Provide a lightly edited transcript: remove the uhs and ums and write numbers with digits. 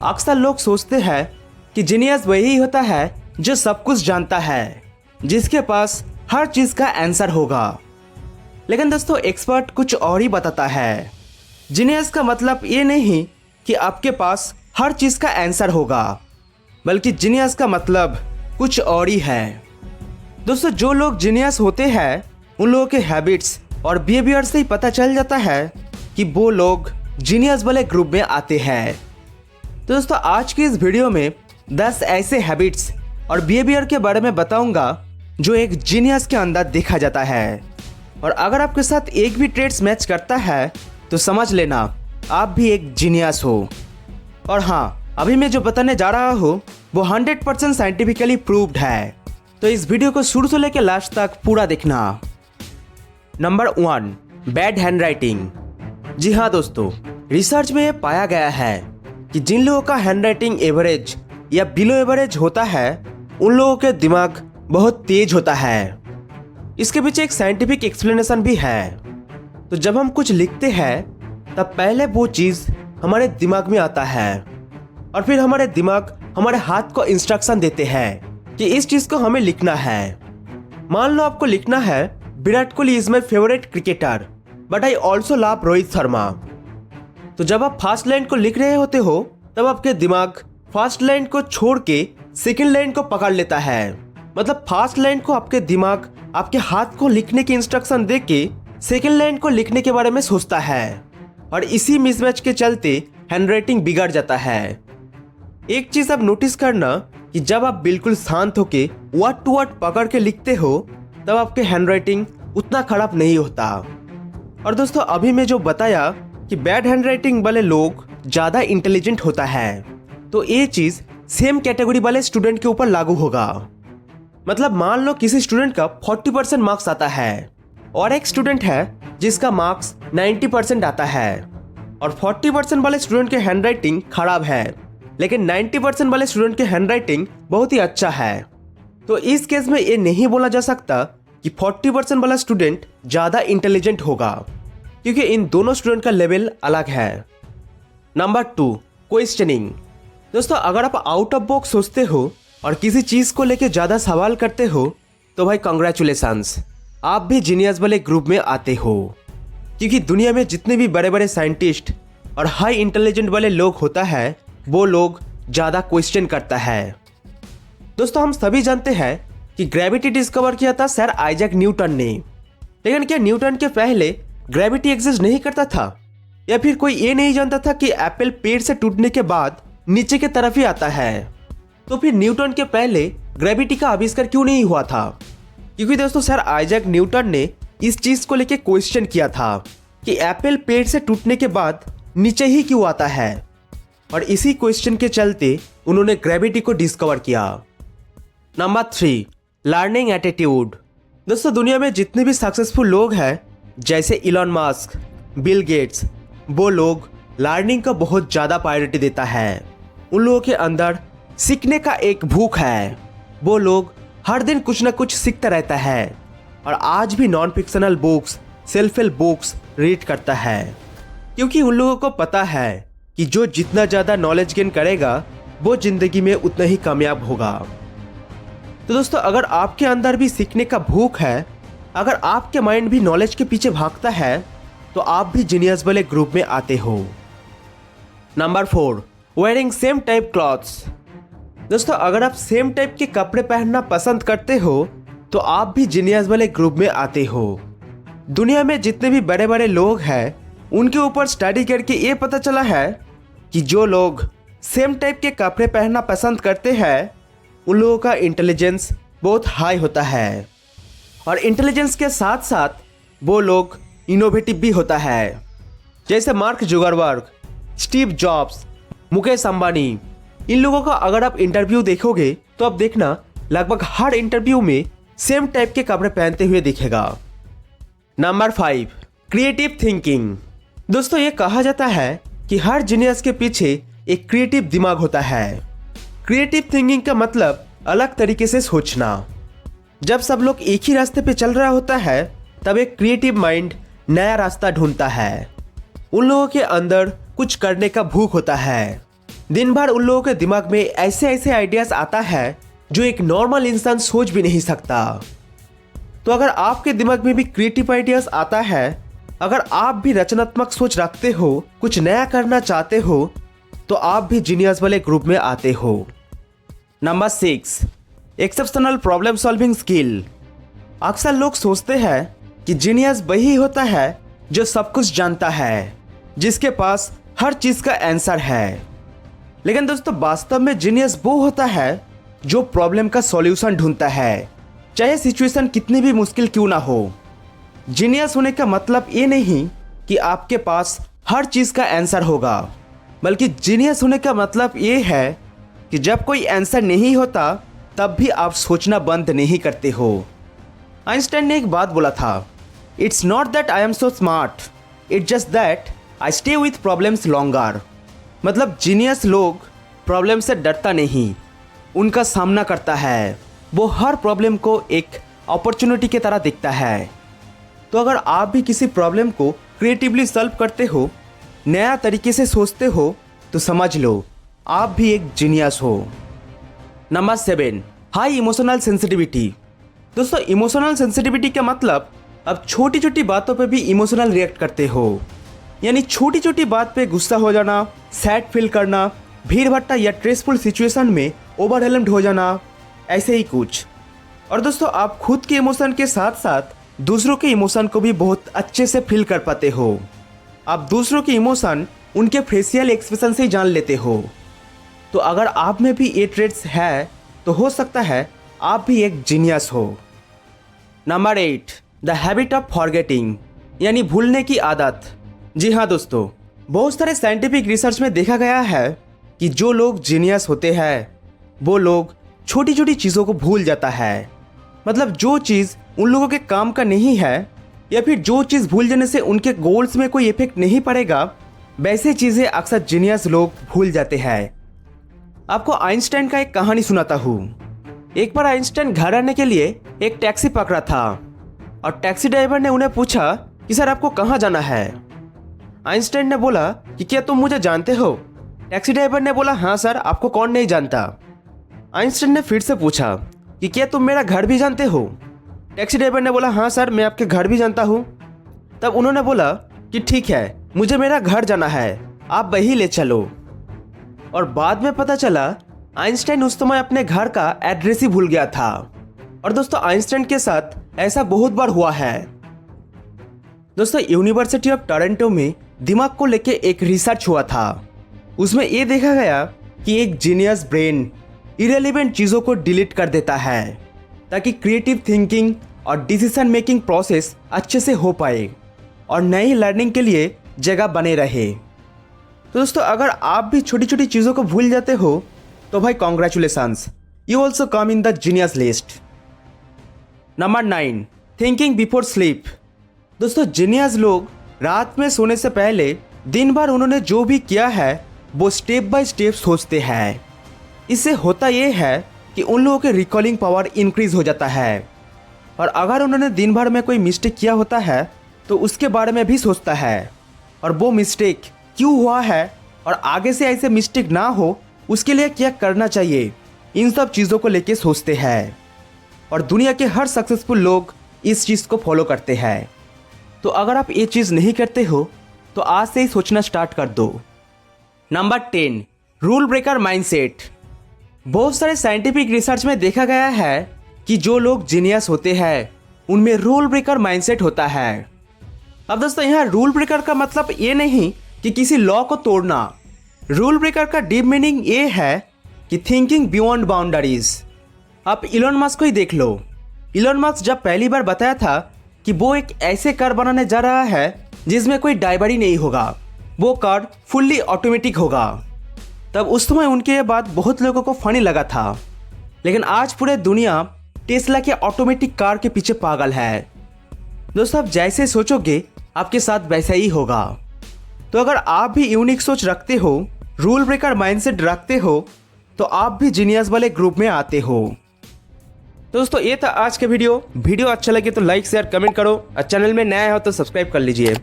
अक्सर लोग सोचते हैं कि जीनियस वही होता है जो सब कुछ जानता है, जिसके पास हर चीज का आंसर होगा। लेकिन दोस्तों, एक्सपर्ट कुछ और ही बताता है। जीनियस का मतलब ये नहीं कि आपके पास हर चीज का आंसर होगा, बल्कि जीनियस का मतलब कुछ और ही है। दोस्तों, जो लोग जीनियस होते हैं उन लोगों के हैबिट्स और बिहेवियर से ही पता चल जाता है कि वो लोग जीनियस वाले ग्रुप में आते हैं। तो दोस्तों, आज की इस वीडियो में 10 ऐसे हैबिट्स और बिहेवियर के बारे में बताऊंगा जो एक जीनियस के अंदर देखा जाता है। और अगर आपके साथ एक भी ट्रेड्स मैच करता है तो समझ लेना आप भी एक जीनियस हो। और हाँ, अभी मैं जो बताने जा रहा हूँ वो 100% साइंटिफिकली प्रूव्ड है, तो इस वीडियो को शुरू से लेकर लास्ट तक पूरा देखना। Number 1, bad handwriting. जी हाँ दोस्तों, रिसर्च में यह पाया गया है कि जिन लोगों का हैंडराइटिंग एवरेज या बिलो एवरेज होता है उन लोगों के दिमाग बहुत तेज होता है। इसके पीछे एक साइंटिफिक एक्सप्लेनेशन भी है। तो जब हम कुछ लिखते हैं तब पहले वो चीज़ हमारे दिमाग में आता है और फिर हमारे दिमाग हमारे हाथ को इंस्ट्रक्शन देते हैं कि इस चीज़ को हमें लिखना है। मान लो आपको लिखना है Virat Kohli is my favourite cricketer but I also love Rohit Sharma. तो जब आप फर्स्ट लाइन को लिख रहे होते हो तब आपके दिमाग फर्स्ट लाइन को छोड़ के सेकेंड लाइन को पकड़ लेता है। मतलब फर्स्ट लाइन को आपके दिमाग आपके हाथ को लिखने की इंस्ट्रक्शन दे के सेकेंड लाइन को लिखने के बारे में सोचता है, और इसी मिसमैच के चलते हैंडराइटिंग बिगड़ जाता है। एक चीज आप नोटिस करना कि जब आप बिल्कुल शांत होके वर्ड टू वर्ड पकड़ के लिखते हो तब आपके हैंडराइटिंग उतना खराब नहीं होता। और दोस्तों, अभी मैं जो बताया कि बैड हैंडराइटिंग वाले लोग ज़्यादा इंटेलिजेंट होता है, तो ये चीज़ सेम कैटेगरी वाले स्टूडेंट के ऊपर लागू होगा। मतलब मान लो किसी स्टूडेंट का 40% मार्क्स आता है और एक स्टूडेंट है जिसका मार्क्स 90% आता है, और 40% वाले स्टूडेंट के हैंडराइटिंग खराब है लेकिन 90% वाले स्टूडेंट के हैंडराइटिंग बहुत ही अच्छा है। तो इस केस में ये नहीं बोला जा सकता कि 40% वाला स्टूडेंट ज़्यादा इंटेलिजेंट होगा, क्योंकि इन दोनों स्टूडेंट का लेवल अलग है। Number 2, questioning. दोस्तों, अगर आप आउट ऑफ बॉक्स सोचते हो और किसी चीज़ को लेकर ज़्यादा सवाल करते हो तो भाई कॉन्ग्रेचुलेशंस, आप भी जीनियस वाले ग्रुप में आते हो। क्योंकि दुनिया में जितने भी बड़े बड़े साइंटिस्ट और हाई इंटेलिजेंट वाले लोग होता है वो लोग ज़्यादा क्वेश्चन करता है। दोस्तों, हम सभी जानते हैं कि ग्रेविटी डिस्कवर किया था सर आइजैक न्यूटन ने, लेकिन क्या न्यूटन के पहले ग्रेविटी एग्जिस्ट नहीं करता था? या फिर कोई ये नहीं जानता था कि एप्पल पेड़ से टूटने के बाद नीचे की तरफ ही आता है? तो फिर न्यूटन के पहले ग्रेविटी का आविष्कार क्यों नहीं हुआ था? क्योंकि दोस्तों, सर आइजैक न्यूटन ने इस चीज को लेके क्वेश्चन किया था कि एप्पल पेड़ से टूटने के बाद नीचे ही क्यों आता है, और इसी क्वेश्चन के चलते उन्होंने ग्रेविटी को डिस्कवर किया। Number 3, learning attitude. दोस्तों, दुनिया में जितने भी सक्सेसफुल लोग हैं जैसे इलॉन मस्क, बिल गेट्स, वो लोग लर्निंग को बहुत ज़्यादा प्रायोरिटी देता है। उन लोगों के अंदर सीखने का एक भूख है। वो लोग हर दिन कुछ ना कुछ सीखता रहता है और आज भी non fictional books, self help books read करता है, क्योंकि उन लोगों को पता है कि जो जितना ज़्यादा नॉलेज गेन करेगा वो ज़िंदगी में उतना ही कामयाब होगा। तो दोस्तों, अगर आपके अंदर भी सीखने का भूख है, अगर आपके माइंड भी नॉलेज के पीछे भागता है, तो आप भी जीनियस वाले ग्रुप में आते हो। Number 4, wearing same type clothes. दोस्तों, अगर आप सेम टाइप के कपड़े पहनना पसंद करते हो तो आप भी जीनियस वाले ग्रुप में आते हो। दुनिया में जितने भी बड़े बड़े लोग हैं उनके ऊपर स्टडी करके ये पता चला है कि जो लोग सेम टाइप के कपड़े पहनना पसंद करते हैं उन लोगों का इंटेलिजेंस बहुत हाई होता है, और इंटेलिजेंस के साथ साथ वो लोग इनोवेटिव भी होता है। जैसे Mark Zuckerberg, Steve Jobs, Mukesh Ambani, इन लोगों का अगर आप इंटरव्यू देखोगे तो आप देखना लगभग हर इंटरव्यू में सेम टाइप के कपड़े पहनते हुए दिखेगा। Number 5, creative thinking. दोस्तों, ये कहा जाता है कि हर जीनियस के पीछे एक क्रिएटिव दिमाग होता है। क्रिएटिव थिंकिंग का मतलब अलग तरीके से सोचना। जब सब लोग एक ही रास्ते पे चल रहा होता है तब एक क्रिएटिव माइंड नया रास्ता ढूंढता है। उन लोगों के अंदर कुछ करने का भूख होता है। दिन भर उन लोगों के दिमाग में ऐसे ऐसे आइडियाज आता है जो एक नॉर्मल इंसान सोच भी नहीं सकता। तो अगर आपके दिमाग में भी क्रिएटिव आइडियाज आता है, अगर आप भी रचनात्मक सोच रखते हो, कुछ नया करना चाहते हो, तो आप भी जीनियस वाले ग्रुप में आते हो। Number 6, exceptional problem solving skill. अक्सर लोग सोचते हैं कि जीनियस वही होता है जो सब कुछ जानता है, जिसके पास हर चीज का आंसर है। लेकिन दोस्तों, वास्तव में जीनियस वो होता है जो प्रॉब्लम का सॉल्यूशन ढूंढता है, चाहे सिचुएशन कितनी भी मुश्किल क्यों ना हो। जीनियस होने का मतलब ये नहीं कि आपके पास हर चीज का आंसर होगा, बल्कि जीनियस होने का मतलब ये है कि जब कोई आंसर नहीं होता तब भी आप सोचना बंद नहीं करते हो। आइंस्टाइन ने एक बात बोला था, it's not that I am so smart, it's just that I stay with problems longer. मतलब जीनियस लोग प्रॉब्लम से डरता नहीं, उनका सामना करता है। वो हर प्रॉब्लम को एक अपॉर्चुनिटी की तरह दिखता है। तो अगर आप भी किसी प्रॉब्लम को क्रिएटिवली सॉल्व करते हो, नया तरीके से सोचते हो, तो समझ लो आप भी एक जीनियस हो। Number 7, high emotional sensitivity. दोस्तों, इमोशनल सेंसिटिविटी का मतलब अब छोटी छोटी बातों पे भी इमोशनल रिएक्ट करते हो, यानी छोटी छोटी बात पे गुस्सा हो जाना, सैड फील करना, भीड़ भट्टा या स्ट्रेसफुल सिचुएशन में ओवरवेल्म्ड हो जाना, ऐसे ही कुछ। और दोस्तों, आप खुद के इमोशन के साथ साथ दूसरों के इमोशन को भी बहुत अच्छे से फील कर पाते हो। आप दूसरों के इमोशन उनके फेशियल एक्सप्रेशन से ही जान लेते हो। तो अगर आप में भी ये ट्रेट्स है तो हो सकता है आप भी एक जीनियस हो। Number 8, the habit of forgetting, यानी भूलने की आदत। जी हाँ दोस्तों, बहुत सारे साइंटिफिक रिसर्च में देखा गया है कि जो लोग जीनियस होते हैं वो लोग छोटी छोटी चीज़ों को भूल जाता है। मतलब जो चीज़ उन लोगों के काम का नहीं है, या फिर जो चीज़ भूल जाने से उनके गोल्स में कोई इफेक्ट नहीं पड़ेगा, वैसे चीज़ें अक्सर जीनियस लोग भूल जाते हैं। आपको आइंस्टाइन का एक कहानी सुनाता हूँ। एक बार आइंस्टाइन घर आने के लिए एक टैक्सी पकड़ा था और टैक्सी ड्राइवर ने उन्हें पूछा कि सर आपको कहाँ जाना है। आइंस्टाइन ने बोला कि क्या तुम मुझे जानते हो। टैक्सी ड्राइवर ने बोला हाँ सर, आपको कौन नहीं जानता। आइंस्टाइन ने फिर से पूछा कि क्या तुम मेरा घर भी जानते हो। टैक्सी ड्राइवर ने बोला हाँ सर, मैं आपके घर भी जानता हूँ। तब उन्होंने बोला कि ठीक है, मुझे मेरा घर जाना है, आप वही ले चलो। और बाद में पता चला आइंस्टाइन उस समय अपने घर का एड्रेस ही भूल गया था। और दोस्तों, आइंस्टाइन के साथ ऐसा बहुत बार हुआ है। दोस्तों, यूनिवर्सिटी ऑफ टोरंटो में दिमाग को लेके एक रिसर्च हुआ था। उसमें यह देखा गया कि एक जीनियस ब्रेन इरेलीवेंट चीज़ों को डिलीट कर देता है ताकि क्रिएटिव थिंकिंग और डिसीजन मेकिंग प्रोसेस अच्छे से हो पाए और नई लर्निंग के लिए जगह बने रहे। तो दोस्तों, अगर आप भी छोटी छोटी चीज़ों को भूल जाते हो तो भाई congratulations, you also come in the genius list. Number 9, thinking before sleep. दोस्तों, जीनियस लोग रात में सोने से पहले दिन भर उन्होंने जो भी किया है वो स्टेप बाय स्टेप सोचते हैं। इससे होता यह है कि उन लोगों के रिकॉलिंग पावर इंक्रीज हो जाता है, और अगर उन्होंने दिन भर में कोई मिस्टेक किया होता है तो उसके बारे में भी सोचता है, और वो मिस्टेक क्यों हुआ है और आगे से ऐसे मिस्टेक ना हो उसके लिए क्या करना चाहिए, इन सब चीज़ों को लेके सोचते हैं। और दुनिया के हर सक्सेसफुल लोग इस चीज़ को फॉलो करते हैं। तो अगर आप ये चीज़ नहीं करते हो तो आज से ही सोचना स्टार्ट कर दो। Number 10, rule breaker mindset. बहुत सारे साइंटिफिक रिसर्च में देखा गया है कि जो लोग जीनियस होते हैं उनमें रूल ब्रेकर माइंडसेट होता है। अब दोस्तों, यहाँ रूल ब्रेकर का मतलब ये नहीं कि किसी लॉ को तोड़ना। रूल ब्रेकर का डीप मीनिंग ये है कि थिंकिंग बियॉन्ड बाउंड्रीज। आप इलॉन मस्क को ही देख लो। इलॉन मस्क जब पहली बार बताया था कि वो एक ऐसे कार बनाने जा रहा है जिसमें कोई ड्राइवर ही नहीं होगा, वो कार फुल्ली ऑटोमेटिक होगा, तब उस समय उनके ये बात बहुत लोगों को फनी लगा था। लेकिन आज पूरे दुनिया टेस्ला के ऑटोमेटिक कार के पीछे पागल है। दोस्तों, आप जैसे सोचोगे आपके साथ वैसा ही होगा। तो अगर आप भी यूनिक सोच रखते हो, रूल ब्रेकर माइंडसेट रखते हो, तो आप भी जीनियस वाले ग्रुप में आते हो। दोस्तों, ये था आज के वीडियो अच्छा लगे तो लाइक शेयर कमेंट करो और चैनल में नया हो तो सब्सक्राइब कर लीजिए।